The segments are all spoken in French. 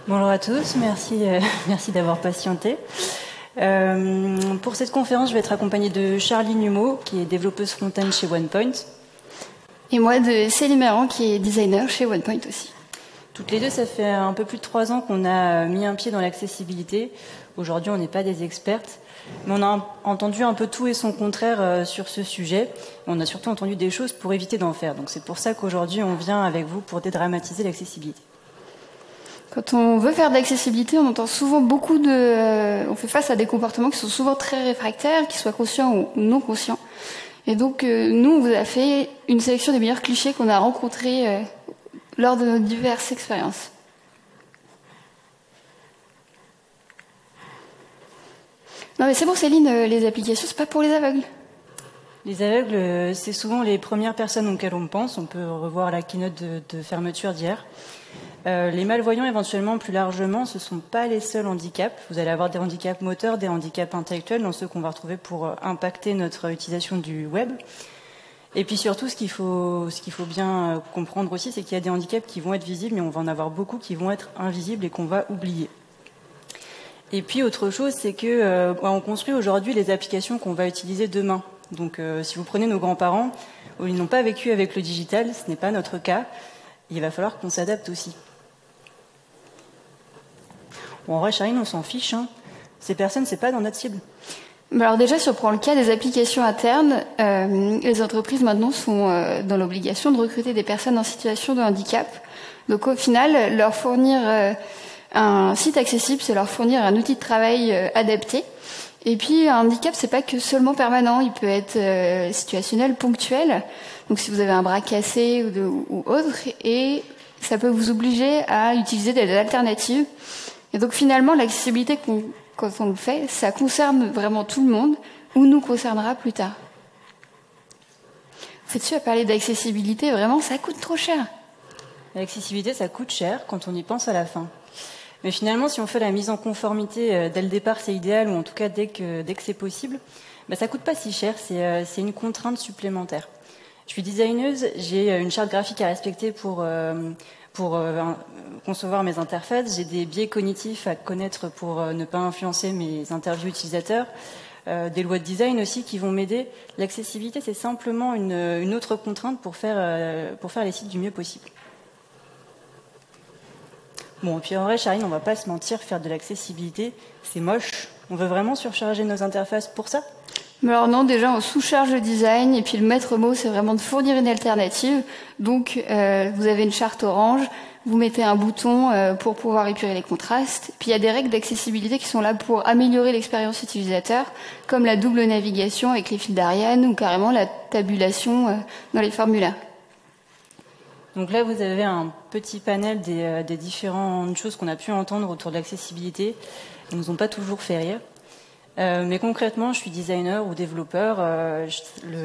Bonjour à tous, merci d'avoir patienté. Pour cette conférence, je vais être accompagnée de Charlie Numeau, qui est développeuse front-end chez OnePoint. Et moi de Céline Méran, qui est designer chez OnePoint aussi. Toutes les deux, ça fait un peu plus de 3 ans qu'on a mis un pied dans l'accessibilité. Aujourd'hui, on n'est pas des expertes, mais on a entendu un peu tout et son contraire sur ce sujet. On a surtout entendu des choses pour éviter d'en faire. Donc c'est pour ça qu'aujourd'hui, on vient avec vous pour dédramatiser l'accessibilité. Quand on veut faire de l'accessibilité, on entend souvent on fait face à des comportements qui sont souvent très réfractaires, qu'ils soient conscients ou non conscients. Et donc, nous, on vous a fait une sélection des meilleurs clichés qu'on a rencontrés lors de nos diverses expériences. Non mais c'est bon Céline, les applications, c'est pas pour les aveugles. Les aveugles, c'est souvent les premières personnes auxquelles on pense. On peut revoir la keynote de fermeture d'hier. Les malvoyants, éventuellement, plus largement, ce ne sont pas les seuls handicaps. Vous allez avoir des handicaps moteurs, des handicaps intellectuels, dans ceux qu'on va retrouver pour impacter notre utilisation du web. Et puis surtout, ce qu'il faut bien comprendre aussi, c'est qu'il y a des handicaps qui vont être visibles, mais on va en avoir beaucoup qui vont être invisibles et qu'on va oublier. Et puis autre chose, c'est que on construit aujourd'hui les applications qu'on va utiliser demain. Donc si vous prenez nos grands-parents, ils n'ont pas vécu avec le digital, ce n'est pas notre cas. Il va falloir qu'on s'adapte aussi. Bon, en vrai, Charline, on s'en fiche. Ces personnes, c'est pas dans notre cible. Alors déjà, si on prend le cas des applications internes, les entreprises maintenant sont dans l'obligation de recruter des personnes en situation de handicap. Donc au final, leur fournir un site accessible, c'est leur fournir un outil de travail adapté. Et puis un handicap, c'est pas que seulement permanent, il peut être situationnel, ponctuel. Donc si vous avez un bras cassé ou autre, et ça peut vous obliger à utiliser des alternatives. Et donc finalement, l'accessibilité quand on le fait, ça concerne vraiment tout le monde, ou nous concernera plus tard. Vous faites-tu à parler d'accessibilité, vraiment, ça coûte trop cher. L'accessibilité, ça coûte cher quand on y pense à la fin. Mais finalement, si on fait la mise en conformité dès le départ, c'est idéal, ou en tout cas dès que c'est possible, ça coûte pas si cher, c'est une contrainte supplémentaire. Je suis designeuse, j'ai une charte graphique à respecter pour concevoir mes interfaces, j'ai des biais cognitifs à connaître pour ne pas influencer mes interviews utilisateurs, des lois de design aussi qui vont m'aider. L'accessibilité, c'est simplement une autre contrainte pour faire les sites du mieux possible. Bon, et puis en vrai, Charline, on va pas se mentir, faire de l'accessibilité, c'est moche. On veut vraiment surcharger nos interfaces pour ça ? Mais alors non, déjà on sous-charge le design, et puis le maître mot, c'est vraiment de fournir une alternative. Donc vous avez une charte orange, vous mettez un bouton pour pouvoir épurer les contrastes. Puis il y a des règles d'accessibilité qui sont là pour améliorer l'expérience utilisateur, comme la double navigation avec les fils d'Ariane, ou carrément la tabulation dans les formulaires. Donc là, vous avez un petit panel des différentes choses qu'on a pu entendre autour de l'accessibilité. Elles ne nous ont pas toujours fait rire. Mais concrètement, je suis designer ou développeur.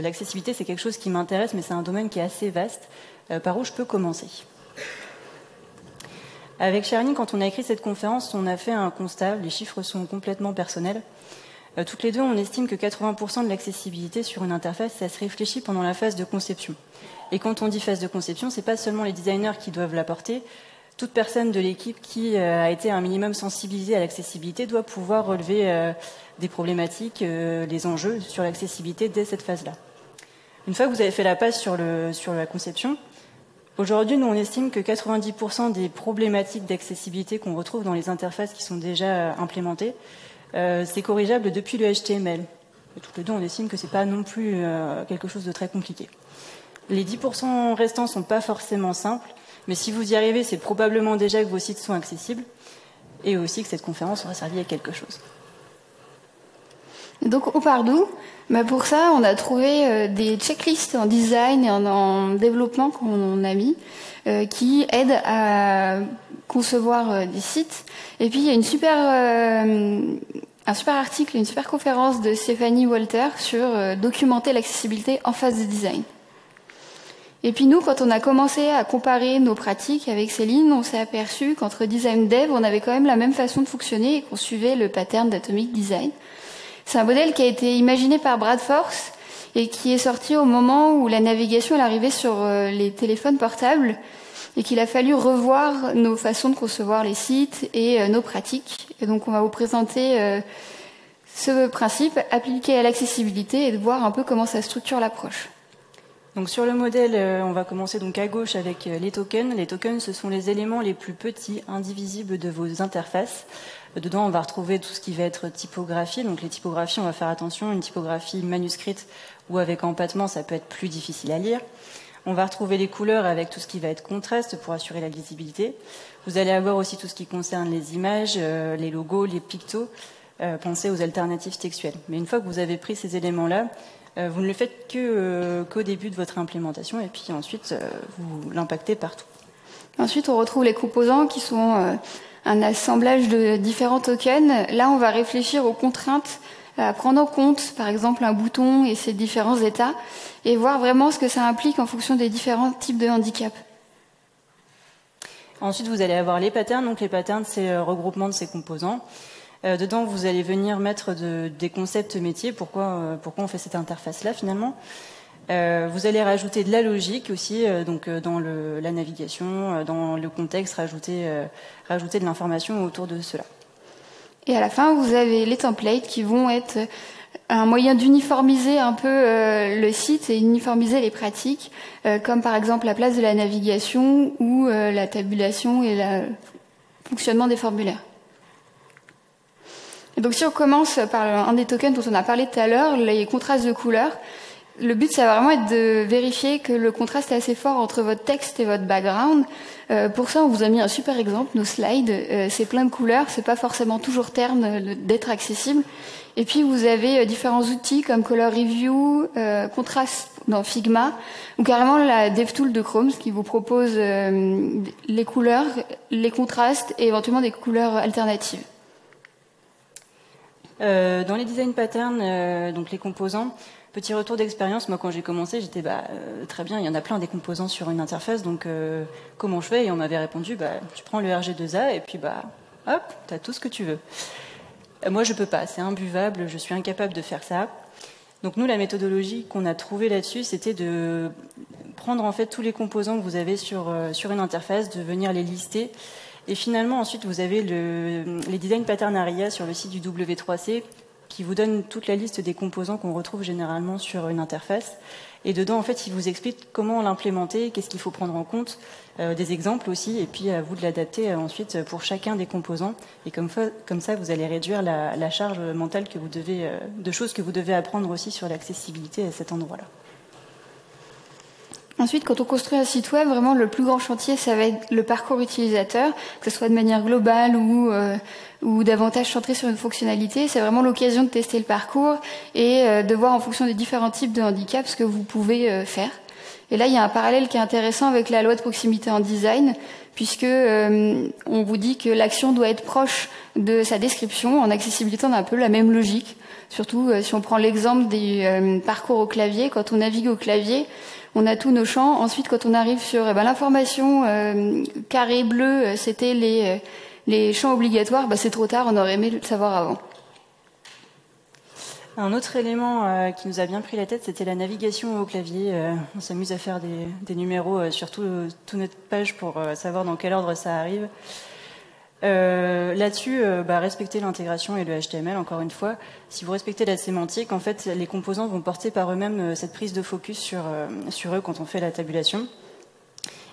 L'accessibilité, c'est quelque chose qui m'intéresse, mais c'est un domaine qui est assez vaste. Par où je peux commencer ? Avec Charline, quand on a écrit cette conférence, on a fait un constat. Les chiffres sont complètement personnels. Toutes les deux, on estime que 80% de l'accessibilité sur une interface, ça se réfléchit pendant la phase de conception. Et quand on dit phase de conception, c'est pas seulement les designers qui doivent l'apporter. Toute personne de l'équipe qui a été un minimum sensibilisée à l'accessibilité doit pouvoir relever des problématiques, les enjeux sur l'accessibilité dès cette phase-là. Une fois que vous avez fait la passe sur la conception, aujourd'hui, nous, on estime que 90% des problématiques d'accessibilité qu'on retrouve dans les interfaces qui sont déjà implémentées, c'est corrigeable depuis le HTML. Et toutes les deux, on estime que c'est pas non plus quelque chose de très compliqué. Les 10% restants sont pas forcément simples, mais si vous y arrivez, c'est probablement déjà que vos sites sont accessibles et aussi que cette conférence aura servi à quelque chose. Donc on part d'où ? Pour ça, on a trouvé des checklists en design et en développement qu'on a mis qui aident à concevoir des sites. Et puis il y a un super article, une super conférence de Stéphanie Walter sur documenter l'accessibilité en phase de design. Et puis nous, quand on a commencé à comparer nos pratiques avec Céline, on s'est aperçu qu'entre design dev, on avait quand même la même façon de fonctionner et qu'on suivait le pattern d'Atomic Design. C'est un modèle qui a été imaginé par Brad Force et qui est sorti au moment où la navigation est arrivée sur les téléphones portables et qu'il a fallu revoir nos façons de concevoir les sites et nos pratiques. Et donc on va vous présenter ce principe appliqué à l'accessibilité et de voir un peu comment ça structure l'approche. Donc sur le modèle, on va commencer donc à gauche avec les tokens. Les tokens, ce sont les éléments les plus petits, indivisibles de vos interfaces. Dedans, on va retrouver tout ce qui va être typographie. Donc les typographies, on va faire attention. Une typographie manuscrite ou avec empattement, ça peut être plus difficile à lire. On va retrouver les couleurs avec tout ce qui va être contraste pour assurer la lisibilité. Vous allez avoir aussi tout ce qui concerne les images, les logos, les pictos. Pensez aux alternatives textuelles. Mais une fois que vous avez pris ces éléments-là, vous ne le faites qu'au début de votre implémentation et puis ensuite vous l'impactez partout. Ensuite, on retrouve les composants qui sont un assemblage de différents tokens. Là, on va réfléchir aux contraintes à prendre en compte, par exemple un bouton et ses différents états, et voir vraiment ce que ça implique en fonction des différents types de handicap. Ensuite, vous allez avoir les patterns. Donc les patterns, c'est le regroupement de ces composants. Dedans, vous allez venir mettre des concepts métiers. Pourquoi on fait cette interface-là, finalement. Vous allez rajouter de la logique aussi, donc dans la navigation, dans le contexte, rajouter de l'information autour de cela. Et à la fin, vous avez les templates qui vont être un moyen d'uniformiser un peu le site et uniformiser les pratiques, comme par exemple la place de la navigation ou la tabulation et le fonctionnement des formulaires. Et donc si on commence par un des tokens dont on a parlé tout à l'heure, les contrastes de couleurs, le but ça va vraiment être de vérifier que le contraste est assez fort entre votre texte et votre background. Pour ça, on vous a mis un super exemple, nos slides. C'est plein de couleurs, c'est pas forcément toujours terne d'être accessible. Et puis vous avez différents outils comme Color Review, Contrast dans Figma, ou carrément la DevTool de Chrome, qui vous propose les couleurs, les contrastes et éventuellement des couleurs alternatives. Dans les design patterns, donc les composants, petit retour d'expérience, moi quand j'ai commencé, j'étais très bien, il y en a plein des composants sur une interface, donc comment je fais? Et on m'avait répondu, tu prends le RG2A et puis hop, t'as tout ce que tu veux. Moi je peux pas, c'est imbuvable, je suis incapable de faire ça. Donc nous, la méthodologie qu'on a trouvée là-dessus, c'était de prendre en fait tous les composants que vous avez sur une interface, de venir les lister. Et finalement, ensuite, vous avez les design patterns ARIA sur le site du W3C qui vous donne toute la liste des composants qu'on retrouve généralement sur une interface. Et dedans, en fait, il vous explique comment l'implémenter, qu'est-ce qu'il faut prendre en compte, des exemples aussi, et puis à vous de l'adapter ensuite pour chacun des composants. Et comme ça, vous allez réduire la charge mentale de choses que vous devez apprendre aussi sur l'accessibilité à cet endroit-là. Ensuite, quand on construit un site web, vraiment le plus grand chantier, ça va être le parcours utilisateur, que ce soit de manière globale ou davantage centré sur une fonctionnalité. C'est vraiment l'occasion de tester le parcours et de voir en fonction des différents types de handicaps ce que vous pouvez faire. Et là, il y a un parallèle qui est intéressant avec la loi de proximité en design, puisque on vous dit que l'action doit être proche de sa description. En accessibilité, on a un peu la même logique. Surtout si on prend l'exemple des parcours au clavier, quand on navigue au clavier, on a tous nos champs. Ensuite, quand on arrive sur l'information carré bleu, c'était les champs obligatoires, c'est trop tard, on aurait aimé le savoir avant. Un autre élément qui nous a bien pris la tête, c'était la navigation au clavier. On s'amuse à faire des numéros sur toute notre page pour savoir dans quel ordre ça arrive. Là-dessus, respecter l'intégration et le HTML, encore une fois. Si vous respectez la sémantique, en fait, les composants vont porter par eux-mêmes cette prise de focus sur eux quand on fait la tabulation.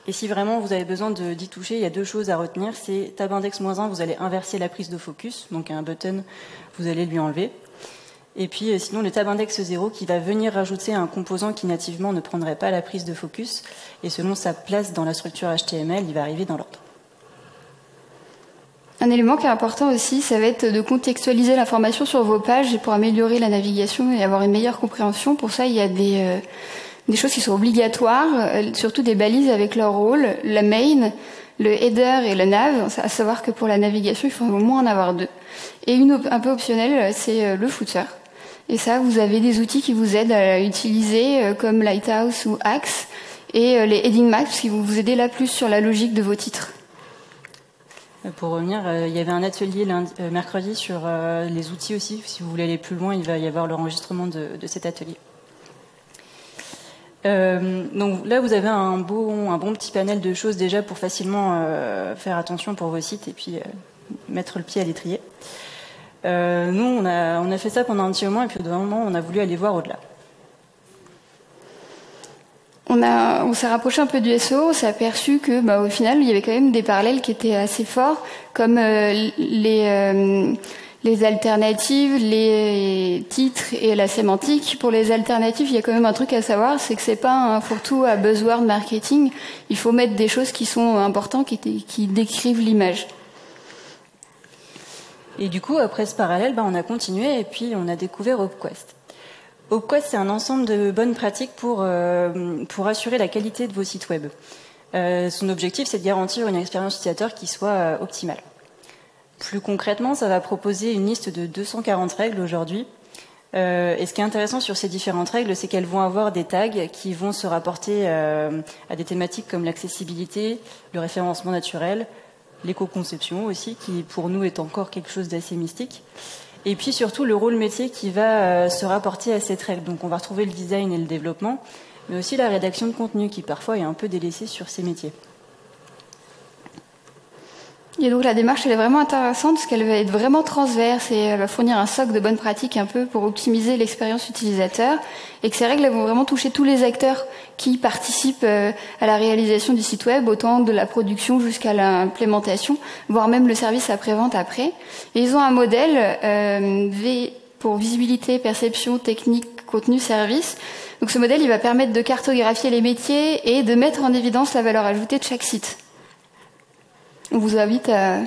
Et si vraiment vous avez besoin d'y toucher, il y a deux choses à retenir. C'est tab index -1, vous allez inverser la prise de focus, donc un button, vous allez lui enlever. Et puis sinon le tab index 0 qui va venir rajouter un composant qui nativement ne prendrait pas la prise de focus, et selon sa place dans la structure HTML, il va arriver dans l'ordre. Un élément qui est important aussi, ça va être de contextualiser l'information sur vos pages pour améliorer la navigation et avoir une meilleure compréhension. Pour ça, il y a des choses qui sont obligatoires, surtout des balises avec leur rôle, la main, le header et le nav, à savoir que pour la navigation, il faut au moins en avoir deux. Et une un peu optionnelle, c'est le footer. Et ça, vous avez des outils qui vous aident à l'utiliser, comme Lighthouse ou Axe, et les heading maps qui vont vous aider là plus sur la logique de vos titres. Pour revenir, il y avait un atelier mercredi sur les outils aussi. Si vous voulez aller plus loin, il va y avoir l'enregistrement de cet atelier. Donc là, vous avez un bon petit panel de choses déjà pour facilement faire attention pour vos sites et puis mettre le pied à l'étrier. Nous, on a fait ça pendant un petit moment et puis au bout d'un moment, on a voulu aller voir au-delà. On s'est rapproché un peu du SEO, on s'est aperçu que, au final, il y avait quand même des parallèles qui étaient assez forts, comme les alternatives, les titres et la sémantique. Pour les alternatives, il y a quand même un truc à savoir, c'est que c'est pas un fourre-tout à buzzword marketing. Il faut mettre des choses qui sont importantes, qui décrivent l'image. Et du coup, après ce parallèle, on a continué et puis on a découvert HopeQuest. HopeQuest, c'est un ensemble de bonnes pratiques pour assurer la qualité de vos sites web. Son objectif, c'est de garantir une expérience utilisateur qui soit optimale. Plus concrètement, ça va proposer une liste de 240 règles aujourd'hui. Et ce qui est intéressant sur ces différentes règles, c'est qu'elles vont avoir des tags qui vont se rapporter à des thématiques comme l'accessibilité, le référencement naturel, l'éco-conception aussi, qui pour nous est encore quelque chose d'assez mystique. Et puis surtout le rôle métier qui va se rapporter à cette règle. Donc on va retrouver le design et le développement, mais aussi la rédaction de contenu qui parfois est un peu délaissée sur ces métiers. Et donc la démarche, elle est vraiment intéressante parce qu'elle va être vraiment transverse et elle va fournir un socle de bonnes pratiques un peu pour optimiser l'expérience utilisateur et que ces règles elles vont vraiment toucher tous les acteurs qui participent à la réalisation du site web, autant de la production jusqu'à l'implémentation, voire même le service après-vente après. Et ils ont un modèle V pour visibilité, perception, technique, contenu, service. Donc ce modèle, il va permettre de cartographier les métiers et de mettre en évidence la valeur ajoutée de chaque site. On vous invite à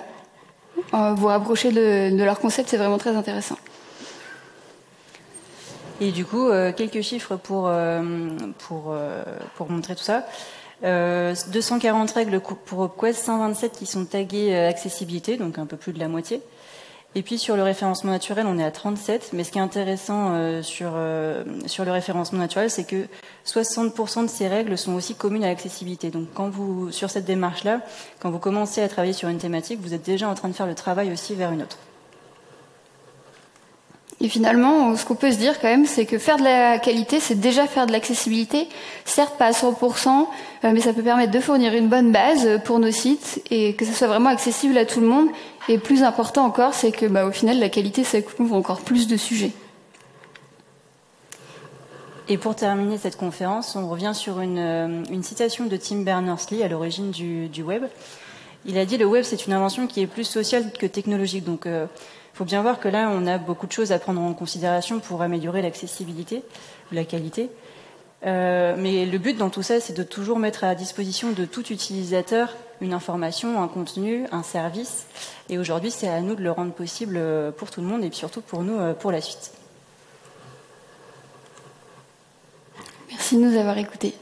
vous rapprocher de leur concept, c'est vraiment très intéressant. Et du coup, quelques chiffres pour montrer tout ça. 240 règles pour HopeQuest, 127 qui sont taguées accessibilité, donc un peu plus de la moitié. Et puis sur le référencement naturel, on est à 37. Mais ce qui est intéressant sur le référencement naturel, c'est que 60% de ces règles sont aussi communes à l'accessibilité. Donc sur cette démarche-là, quand vous commencez à travailler sur une thématique, vous êtes déjà en train de faire le travail aussi vers une autre. Et finalement, ce qu'on peut se dire quand même, c'est que faire de la qualité, c'est déjà faire de l'accessibilité. Certes, pas à 100%, mais ça peut permettre de fournir une bonne base pour nos sites et que ça soit vraiment accessible à tout le monde. Et plus important encore, c'est que, au final, la qualité, ça couvre encore plus de sujets. Et pour terminer cette conférence, on revient sur une citation de Tim Berners-Lee à l'origine du web. Il a dit « Le web, c'est une invention qui est plus sociale que technologique ». Donc, il faut bien voir que là, on a beaucoup de choses à prendre en considération pour améliorer l'accessibilité ou la qualité. Mais le but dans tout ça, c'est de toujours mettre à disposition de tout utilisateur une information, un contenu, un service. Et aujourd'hui, c'est à nous de le rendre possible pour tout le monde et puis surtout pour nous, pour la suite. Merci de nous avoir écoutés.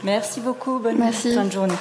Merci beaucoup, bonne fin de journée.